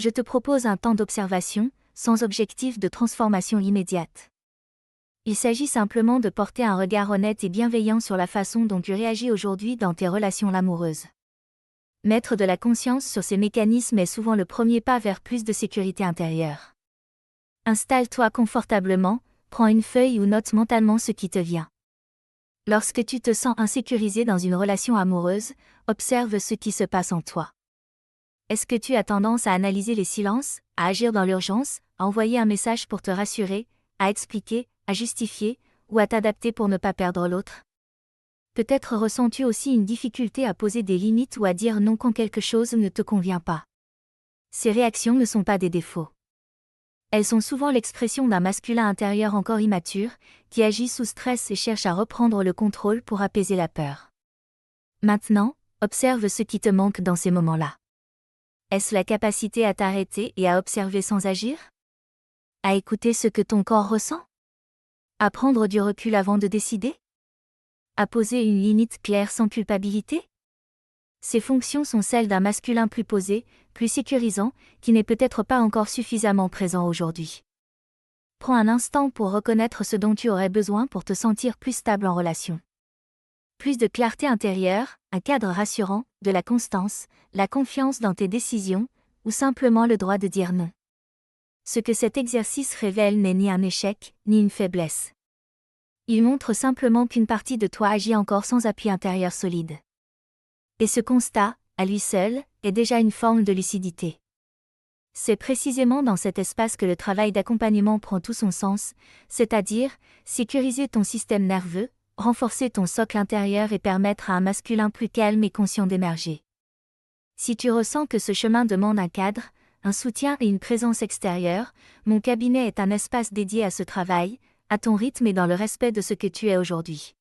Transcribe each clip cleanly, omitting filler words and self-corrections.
je te propose un temps d'observation, sans objectif de transformation immédiate. Il s'agit simplement de porter un regard honnête et bienveillant sur la façon dont tu réagis aujourd'hui dans tes relations amoureuses. Mettre de la conscience sur ces mécanismes est souvent le premier pas vers plus de sécurité intérieure. Installe-toi confortablement, prends une feuille ou note mentalement ce qui te vient. Lorsque tu te sens insécurisé dans une relation amoureuse, observe ce qui se passe en toi. Est-ce que tu as tendance à analyser les silences, à agir dans l'urgence, à envoyer un message pour te rassurer, à expliquer, à justifier, ou à t'adapter pour ne pas perdre l'autre? Peut-être ressens-tu aussi une difficulté à poser des limites ou à dire non quand quelque chose ne te convient pas. Ces réactions ne sont pas des défauts. Elles sont souvent l'expression d'un masculin intérieur encore immature, qui agit sous stress et cherche à reprendre le contrôle pour apaiser la peur. Maintenant, observe ce qui te manque dans ces moments-là. Est-ce la capacité à t'arrêter et à observer sans agir? À écouter ce que ton corps ressent? À prendre du recul avant de décider? À poser une limite claire sans culpabilité? Ces fonctions sont celles d'un masculin plus posé, plus sécurisant, qui n'est peut-être pas encore suffisamment présent aujourd'hui. Prends un instant pour reconnaître ce dont tu aurais besoin pour te sentir plus stable en relation. Plus de clarté intérieure, un cadre rassurant, de la constance, la confiance dans tes décisions, ou simplement le droit de dire non. Ce que cet exercice révèle n'est ni un échec, ni une faiblesse. Il montre simplement qu'une partie de toi agit encore sans appui intérieur solide. Et ce constat, à lui seul, est déjà une forme de lucidité. C'est précisément dans cet espace que le travail d'accompagnement prend tout son sens, c'est-à-dire, sécuriser ton système nerveux, renforcer ton socle intérieur et permettre à un masculin plus calme et conscient d'émerger. Si tu ressens que ce chemin demande un cadre, un soutien et une présence extérieure, mon cabinet est un espace dédié à ce travail, à ton rythme et dans le respect de ce que tu es aujourd'hui.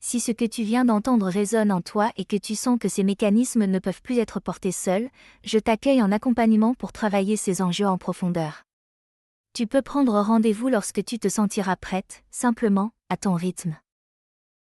Si ce que tu viens d'entendre résonne en toi et que tu sens que ces mécanismes ne peuvent plus être portés seuls, je t'accueille en accompagnement pour travailler ces enjeux en profondeur. Tu peux prendre rendez-vous lorsque tu te sentiras prête, simplement, à ton rythme.